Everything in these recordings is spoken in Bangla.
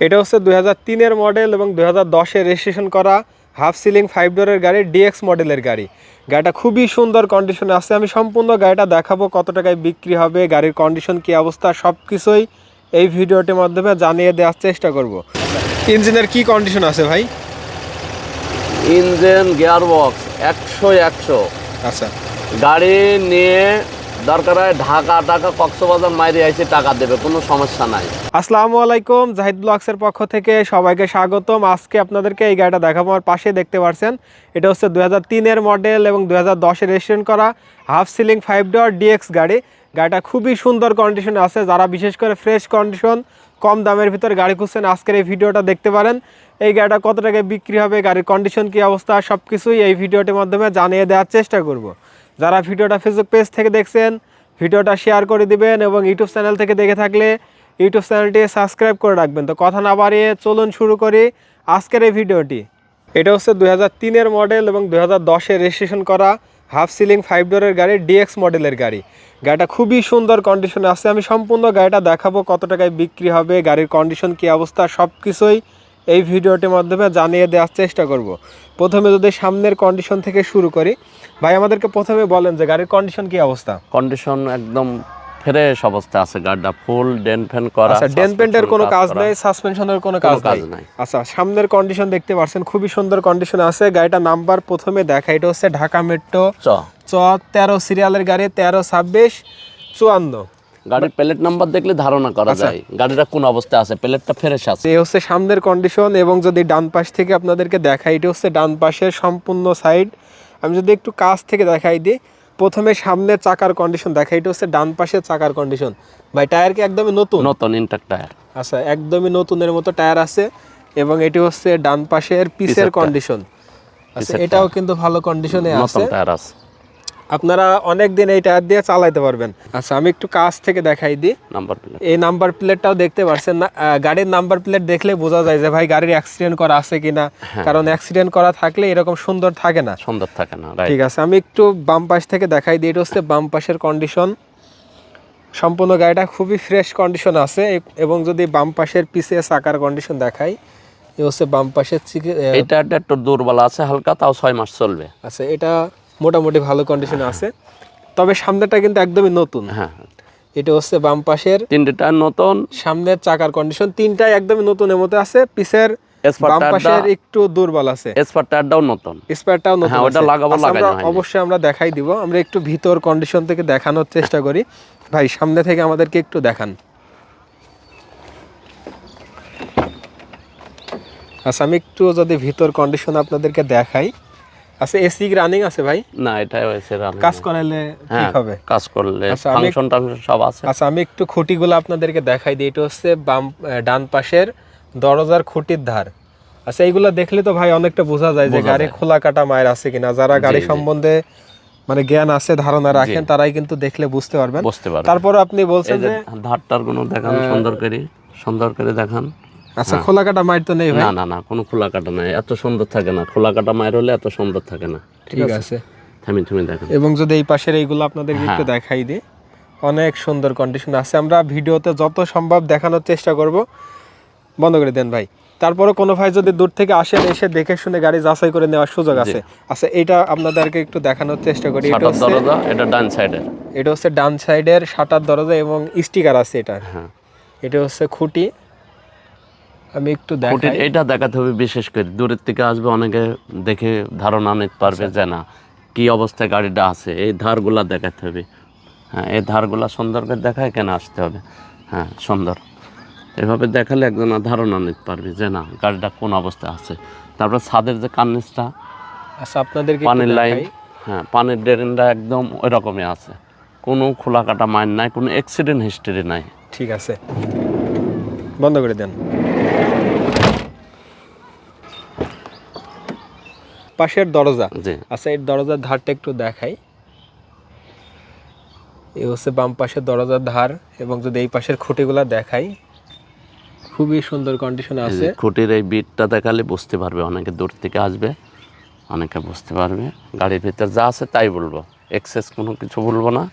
এটা হচ্ছে 2003 মডেল এবং 2010 রেজিস্ট্রেশন করা হাফ সিলিং 5 ডোরের গাড়ি, ডিএক্স মডেলের গাড়ি। গাড়িটা খুবই সুন্দর কন্ডিশনে আছে। আমি সম্পূর্ণ গাড়িটা দেখাবো, কত টাকায় বিক্রি হবে, গাড়ির কন্ডিশন কী অবস্থা, সব কিছুই এই ভিডিওটির মাধ্যমে জানিয়ে দেওয়ার চেষ্টা করব। ইঞ্জিনের কি কন্ডিশন আছে ভাই? ইঞ্জিন গিয়ারবক্স 100 আচ্ছা, গাড়ি নিয়ে দরকার হয় ঢাকা কক্সবাজার মাইরে আইসে টাকা দেবে, কোনো সমস্যা নাই। আসসালামু আলাইকুম, জাহিদ ব্লগসের পক্ষ থেকে সবাইকে স্বাগতম। আজকে আপনাদেরকে এই গাড়িটা দেখাবো। আমার পাশে দেখতে পাচ্ছেন, এটা হচ্ছে 2003 মডেল এবং 2010 রেজিস্ট্রেশন করা হাফ সিলিং 5 ডোর ডিএক্স গাড়ি। গাড়িটা খুবই সুন্দর কন্ডিশনে আছে। যারা বিশেষ করে ফ্রেশ কন্ডিশন কম দামের ভিতরে গাড়ি খুঁজছেন, আজকের এই ভিডিওটা দেখতে পারেন। এই গাড়িটা কত টাকায় বিক্রি হবে, গাড়ির কন্ডিশন কী অবস্থা, সব কিছুই এই ভিডিওটির মাধ্যমে জানিয়ে দেওয়ার চেষ্টা করব। যারা ভিডিওটা ফেসবুক পেজ থেকে দেখছেন, ভিডিওটা শেয়ার করে দিবেন এবং ইউটিউব চ্যানেল থেকে দেখে থাকলে ইউটিউব চ্যানেলটি সাবস্ক্রাইব করে রাখবেন। তো কথা না বাড়িয়ে চলুন শুরু করি আজকের এই ভিডিওটি। এটা হচ্ছে 2003 মডেল এবং 2010 রেজিস্ট্রেশন করা হাফ সিলিং 5 ডোরের গাড়ি, ডিএক্স মডেলের গাড়ি। গাড়িটা খুবই সুন্দর কন্ডিশনে আছে। আমি সম্পূর্ণ গাড়িটা দেখাবো, কত টাকায় বিক্রি হবে, গাড়ির কন্ডিশন কী অবস্থা, সব কিছুই এই ভিডিওটির মাধ্যমে জানিয়ে দেওয়ার চেষ্টা করব। প্রথমে যদি সামনের কন্ডিশন থেকে শুরু করি, ভাই আমাদেরকে প্রথমে বলেন যে গাড়ির কন্ডিশন কী অবস্থা? কন্ডিশন একদম ফ্রেশ অবস্থা আছে, গাড়িটা ফুল ডেন্ট ফ্যান করা। আচ্ছা, ডেন্ট পেন্টের কোনো কাজ নেই, সাসপেনশনের কোনো কাজ নাই। আচ্ছা, সামনের কন্ডিশন দেখতে পাচ্ছেন খুবই সুন্দর কন্ডিশনে আছে। গাড়িটা নাম্বার প্রথমে দেখা, এটা হচ্ছে ঢাকা মেট্রো চ 13 সিরিয়ালের গাড়ি, 132654। গাড়ির প্লেট নাম্বার দেখলে ধারণা করা যায় গাড়িটা কোন অবস্থায় আছে, প্লেটটা ফ্রেশ আছে। এই হচ্ছে সামনের কন্ডিশন। এবং যদি ডান পাশ থেকে আপনাদেরকে দেখাই, এটা হচ্ছে ডান পাশের সম্পূর্ণ সাইড। আমি যদি একটু কাছ থেকে দেখাই দিই, প্রথমে সামনের চাকার কন্ডিশন দেখা, এটা হচ্ছে ডান পাশের চাকার কন্ডিশন। ভাই টায়ার কি একদমই নতুন ইনটেক টায়ার? আচ্ছা, একদমই নতুনের মতো টায়ার আছে। এবং এটি হচ্ছে ডান পাশের পিসের কন্ডিশন। আচ্ছা, এটাও কিন্তু ভালো কন্ডিশনে আছে। আপনারা অনেক দিন এই টায়ার দিয়ে চালাতে পারবেন। আচ্ছা, আমি একটু কাছ থেকে দেখাই দিই। এই নাম্বার প্লেটটাও দেখতে পাচ্ছেন না? গাড়ির নাম্বার প্লেট দেখলে বোঝা যায় যে ভাই গাড়ির অ্যাক্সিডেন্ট করা আছে কিনা, কারণ অ্যাক্সিডেন্ট করা থাকলে এরকম সুন্দর থাকে না। ঠিক আছে, আমি একটু বাম পাশ থেকে দেখাই দিই। এটা হচ্ছে বাম পাশের কন্ডিশন। সম্পূর্ণ গাড়িটা খুবই ফ্রেশ কন্ডিশন আছে। এবং যদি বাম পাশের পিছে চাকার কন্ডিশন দেখাই, এই হচ্ছে বাম পাশের এটা একটু দুর্বল আছে হালকা, তাও 6 মাস চলবে। আচ্ছা, এটা মোটামুটি ভালো কন্ডিশনে আছে, তবে সামনেটা কিন্তু একদমই নতুন। হ্যাঁ, এটা হচ্ছে বাম পাশের তিনটা নতুন, সামনের চাকার কন্ডিশন তিনটাই একদমই নতুনের মতো আছে। পিছের বাম পাশের একটু দুর্বল আছে। স্পারটাও নতুন। হ্যাঁ, ওটা লাগাবো, অবশ্যই আমরা দেখাই দিব। আমরা একটু ভিতর কন্ডিশন থেকে দেখানোর চেষ্টা করি। ভাই সামনে থেকে আমাদেরকে একটু দেখান। আচ্ছা, আমি একটু যদি ভিতর কন্ডিশন আপনাদেরকে দেখাই। আচ্ছা, এসি রানিং আছে ভাই? না, এটাই এসি রানিং। কাজ করাইলে ঠিক হবে, কাজ করলে ফাংশন সব আছে। আচ্ছা, আমি একটু খুঁটিগুলো আপনাদেরকে দেখাই দিই। এটা হচ্ছে ডান পাশের দরজার খুঁটির ধার। আচ্ছা, এইগুলো দেখলে তো ভাই অনেকটা বোঝা যায় যে গাড়ি খোলা কাটা মায়ের আছে কিনা। যারা গাড়ি সম্বন্ধে মানে জ্ঞান আছে, ধারণা রাখেন, তারাই কিন্তু দেখলে বুঝতে পারবেন। তারপর আপনি বলছেন যে ধারটার কোনো দেখান, সুন্দর করে দেখান। আচ্ছা, খোলা কাটা মায়ের তো নেই ভাই? না, কোনো খোলা কাটা নাই, এত সুন্দর থাকে না। খোলা কাটা মায়ের হলে এত সুন্দর থাকে না। ঠিক আছে, থামি দেখেন। এবং যদি এই পাশের এইগুলো আপনাদের একটু দেখাই দিই, অনেক সুন্দর কন্ডিশন আছে। আমরা ভিডিওতে যত সম্ভব দেখানোর চেষ্টা করব। বন্ধ করে দেন ভাই। তারপরে কোনো ভাই যদি দূর থেকে আসেন, এসে দেখে শুনে গাড়ি যাচাই করে নেওয়ার সুযোগ আছে। আচ্ছা, এটা আপনাদেরকে একটু দেখানোর চেষ্টা করি। এটা ডান সাইডের, এটা হচ্ছে ডান সাইডের শাটার দরজা এবং স্টিকার আছে এটা। এটা হচ্ছে খুঁটি। আমি একটু দেখাই, এটা দেখাতে হবে। বিশেষ করে দূরের থেকে আসবে, অনেকে দেখে ধারণা নিতে পারবে যে না কি অবস্থায় গাড়িটা আছে। এই ধারগুলা দেখাতে হবে। হ্যাঁ, এই ধারগুলা সুন্দর করে দেখায় কেন আসতে হবে। হ্যাঁ, সুন্দর এভাবে দেখালে একজন ধারণা নিতে পারবে যে না গাড়িটা কোন অবস্থায় আছে। তারপর ছাদের যে কার্নিসটা, আচ্ছা আপনাদেরকে পানির লাইন, হ্যাঁ পানির ড্রেনটা একদম ওই রকমই আছে। কোনো খোলা কাটা মাইন নাই, কোনো অ্যাক্সিডেন্ট হিস্ট্রি নাই। ঠিক আছে, বন্ধ করে দেন। পাশের দরজা, আচ্ছা এই দরজার ধারটা একটু দেখাই। এই হচ্ছে বাম পাশের দরজার ধার। এবং যদি এই পাশের খুঁটিগুলা দেখাই, খুবই সুন্দর কন্ডিশনে আছে। খুঁটির এই বিটটা দেখালে বুঝতে পারবে, অনেকে দূর থেকে আসবে, অনেকে বুঝতে পারবে। গাড়ির ভিতর যা আছে তাই বলবো, এক্সেস কোনো কিছু বলবো না।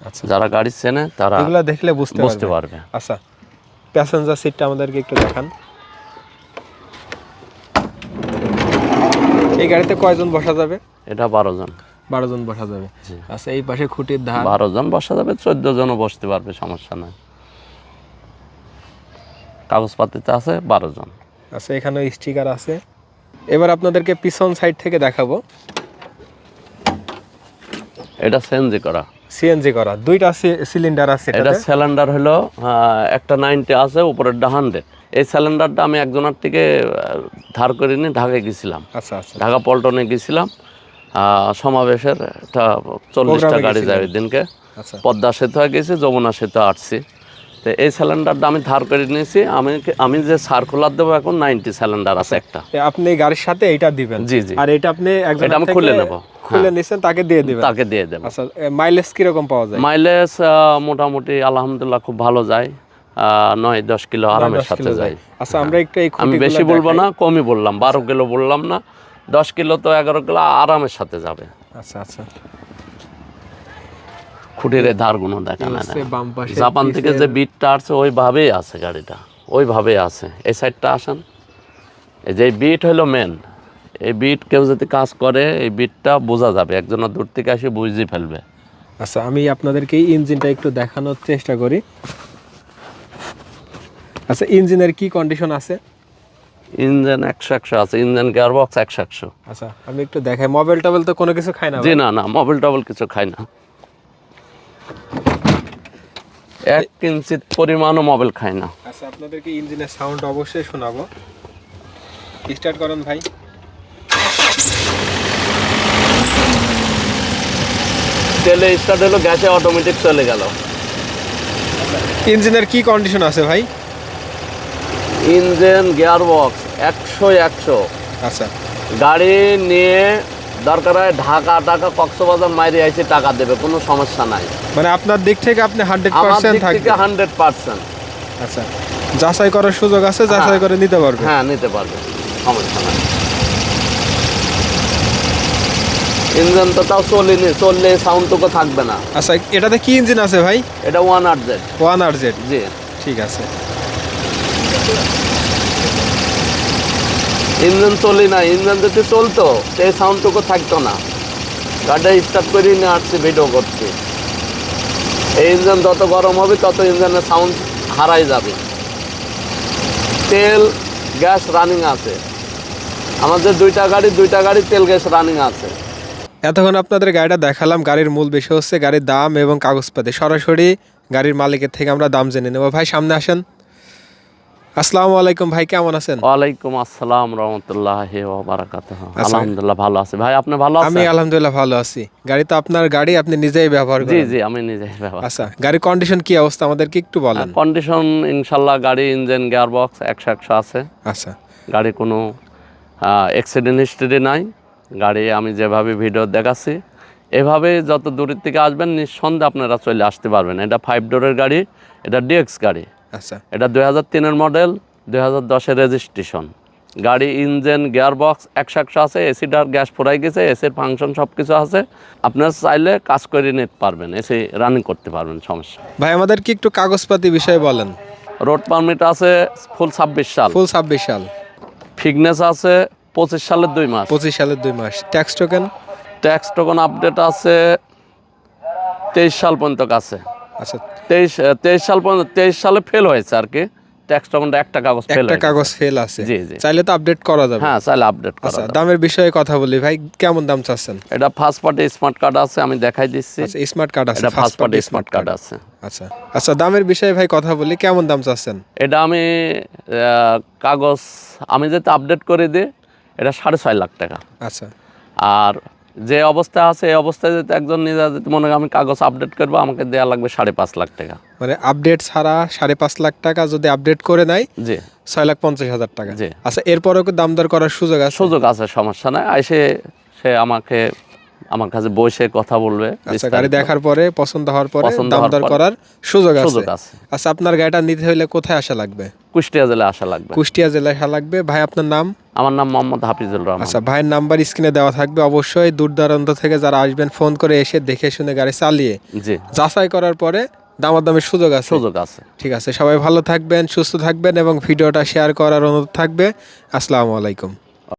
আচ্ছা, যারা গাড়ি চেনে তারা এগুলো দেখলে বুঝতে পারবে। আচ্ছা, প্যাসেঞ্জার সিটটা আমাদেরকে একটু দেখান। এই গাড়িতে কয়জন বসা যাবে? এটা 12 জন। 12 জন বসা যাবে। আচ্ছা, এই পাশে খুঁটির ধার 12 জন বসা যাবে, 14 জনও বসতে পারবে, সমস্যা নাই। কাগজপাতিতে আছে 12 জন। আচ্ছা, এখানেও স্টিকার আছে। এবার আপনাদেরকে পিছন সাইড থেকে দেখাবো। এটা সিএনজি করা। সিএনজি করা, দুইটা সিলিন্ডার আছে এটা এটাতে। সিলিন্ডার হলো একটা 90 আছে, উপরেরটা 100। এই সিলিন্ডারটা আমি একজনের থেকে ধার করে নিয়ে ঢাকায় গেছিলাম। আচ্ছা আচ্ছা। ঢাকা পল্টনে গেছিলাম, সমাবেশের একটা 40টা গাড়ি যায় ওই দিনকে। আচ্ছা, পদ্মা সেতু হয়ে গেছি, যমুনা সেতু আসছি। তো এই সিলিন্ডারটা আমি ধার করে নিয়েছি। আমি যে সার্কুলার দেবো এখন 90 সিলিন্ডার আছে একটা। আপনি গাড়ির সাথে এইটা দিবেন? জি জি। আর এটা আপনি একজন এটা আমি খুলে নেব। খুলে নিছেন, তাকে দিয়ে দিবেন? তাকে দিয়ে দেবো। আচ্ছা, মাইলেজ কিরকম পাওয়া যায়? মাইলেজ মোটামুটি আলহামদুলিল্লাহ খুব ভালো যায়, 9-10 কিলো আরামের 10 সাথে কিলো যায়। আচ্ছা, আমরা একটু এই আমি বেশি খুঁটিগুলো বলবো দেখাই। না, কমই বললাম, 12 কিলো বললাম না। 10 কিলো তো 11 কিলো আরামের সাথে যাবে। আচ্ছা আচ্ছা। খুঁটির এই ধারগুলো দেখা না, হচ্ছে বাম পাশে জাপান থেকে যে বিটটা আসছে ওইভাবেই আছে গাড়িটা, ওইভাবেই আছে। এই সাইডটা আসেন, এই যে বিট হলো মেন। এই বিট কেউ যদি কাজ করে, এই বিটটা বোঝা যাবে, একজনের দূর থেকে এসে বুঝে ফেলবে। আচ্ছা, আমি আপনাদেরকে ইঞ্জিনটা একটু দেখানোর চেষ্টা করি। আচ্ছা, ইঞ্জিনের কি কন্ডিশন আছে? ইঞ্জিন 100 আছে, ইঞ্জিন গিয়ারবক্স 100। আচ্ছা, আমি একটু দেখাই। মোবাইল টোবাইল তো কোনো কিছু খায় না? জি না, মোবাইল টোবাইল কিছু খাই না, 1 কিঞ্চিত পরিমাণও মোবাইল খায় না। আচ্ছা, আপনাদেরকে ইঞ্জিনের সাউন্ড অবশ্যই শোনাবো। স্টার্ট করেন ভাই। তেলে স্টার্ট হলো, গ্যাসে অটোমেটিক চলে গেল। ইঞ্জিনের কি কন্ডিশন আছে ভাই? Engine gearbox 100। আচ্ছা, গাড়ি নিয়ে দরকার হয় ঢাকা কক্সবাজার মাইরে আইসে টাকা দেবে, কোনো সমস্যা নাই। মানে আপনার দিক থেকে আপনি আমার 100% দিক থাকবে? থেকে 100%। আচ্ছা, যাচাই করার সুযোগ আছে, যাচাই করে নিতে পারবে? হ্যাঁ, নিতে পারবে, সমস্যা নাই। ইঞ্জিন তো তাও চললে সাউন্ডটুকু থাকবে না। আচ্ছা, এটাতে কি ইঞ্জিন আছে ভাই? এটা 1RZ। 1RZ? জি, ঠিক আছে। ইঞ্জিন চলি না, ইঞ্জিন যদি চলতো সেই সাউন্ডটুকু থাকতো না। গাড়িটা স্টার্ট করে নিয়ে আসছি, ভিডিও করছি। এই ইঞ্জিন যত গরম হবে তত ইঞ্জিনের সাউন্ড হারাই যাবে। তেল গ্যাস রানিং আছে আমাদের, দুইটা গাড়ি তেল গ্যাস রানিং আছে। এতক্ষণ আপনাদের গাড়িটা দেখালাম। গাড়ির মূল বিষয় হচ্ছে গাড়ির দাম এবং কাগজপাতি। সরাসরি গাড়ির মালিকের থেকে আমরা দাম জেনে নেব। ভাই সামনে আসেন। আসসালামু আলাইকুম ভাই, কেমন আছেন? ওয়ালাইকুম আসসালাম রহমতুল্লাহি ওয়া বারাকাতুহু। আলহামদুলিল্লাহ ভালো আছি। ভাই আপনি ভালো আছেন? আমি আলহামদুলিল্লাহ ভালো আছি। গাড়ি তো আপনার গাড়ি, আপনি নিজেই ব্যবহার জি করেন? জি, আমি নিজেই ব্যবহার। আচ্ছা, গাড়ির কন্ডিশন কি অবস্থা আমাদেরকে একটু বলেন। কন্ডিশন ইনশাল্লাহ গাড়ি ইঞ্জিন গিয়ারবক্স 100 আছে। আচ্ছা, গাড়ি কোনো অ্যাক্সিডেন্ট হিস্ট্রি নাই। গাড়ি আমি যেভাবে ভিডিও দেখাচ্ছি এভাবে যত দূরের থেকে আসবেন নিঃসন্দেহে আপনারা চলে আসতে পারবেন। এটা 5 ডোরের গাড়ি, এটা ডিএক্স গাড়ি। আচ্ছা, এটা 2003-এর মডেল, 2010-এর রেজিস্ট্রেশন গাড়ি। ইঞ্জিন গিয়ারবক্স 100 আছে, এসিটার গ্যাস ফুরাই গেছে, এসির ফাংশন সব কিছু আছে। আপনারা চাইলে কাজ করে নিতে পারবেন, এসি রানিং করতে পারবেন, সমস্যা। ভাই আমাদেরকে একটু কাগজপাতি বিষয়ে বলেন। রোড পারমিট আছে ফুল 26 সাল, ফুল 26 সাল। ফিটনেস আছে 25 সালের 2 মাস। 25 সালের 2 মাস। Tax token? Tax token update আছে 23 সাল পর্যন্ত আছে। আচ্ছা, 23 সাল পর্যন্ত, 23 সালে ফেল হয়েছে আর কি। ট্যাক্স টোকনটা একটা কাগজ ফেল, একটা কাগজ ফেল আছে। জি জি। চাইলে তো আপডেট করা যাবে? হ্যাঁ, চাইলে আপডেট করা আচ্ছা, যাবে। দামের বিষয়ে কথা বলি ভাই, কেমন দাম চাচ্ছেন? এটা ফার্স্ট পার্টি স্মার্ট কার্ড আছে, আমি দেখাই দিচ্ছি। আচ্ছা, স্মার্ট কার্ড আছে? এটা ফার্স্ট পার্টি স্মার্ট কার্ড আছে। আচ্ছা আচ্ছা, দামের বিষয়ে ভাই কথা বলি, কেমন দাম চাচ্ছেন? এটা আমি কাগজ আমি যেটা আপডেট করে দিই, এটা 6.5 লাখ টাকা। আচ্ছা, আর যে অবস্থা আছে এই অবস্থায় যদি একজন নিজে যদি মনে হয় আমি কাগজ আপডেট করবো, আমাকে দেওয়া লাগবে 5.5 লাখ টাকা। মানে আপডেট ছাড়া 5.5 লাখ টাকা, যদি আপডেট করে নেয় জি 6,50,000 টাকা। জি। আচ্ছা, এরপরেও কি দাম দর করার সুযোগ আছে? সুযোগ আছে, সমস্যা নাই। সে আমার কাছে বসে কথা বলবে। আচ্ছা, গাড়ি দেখার পরে পছন্দ হওয়ার পরে পছন্দ দাম হওয়ার দর পরে করার সুযোগ সুযোগ আছে। আছে। আচ্ছা, আপনার গাড়িটা নিতে হলে কোথায় আসা লাগবে? কুষ্টিয়া জেলায় আসা লাগবে। কুষ্টিয়া জেলায় আসা লাগবে। ভাই আপনার নাম? আমার নাম মোহাম্মদ হাফিজুল রহমান। আচ্ছা, ভাইয়ের নাম্বার স্ক্রিনে দেওয়া থাকবে। অবশ্যই দূর দূরান্ত থেকে যারা আসবেন ফোন করে এসে দেখে শুনে গাড়ি চালিয়ে জি যাচাই করার পরে দামাদামের সুযোগ আছে? সুযোগ আছে। ঠিক আছে, সবাই ভালো থাকবেন, সুস্থ থাকবেন এবং ভিডিওটা শেয়ার করার অনুরোধ থাকবে। আসসালামু আলাইকুম।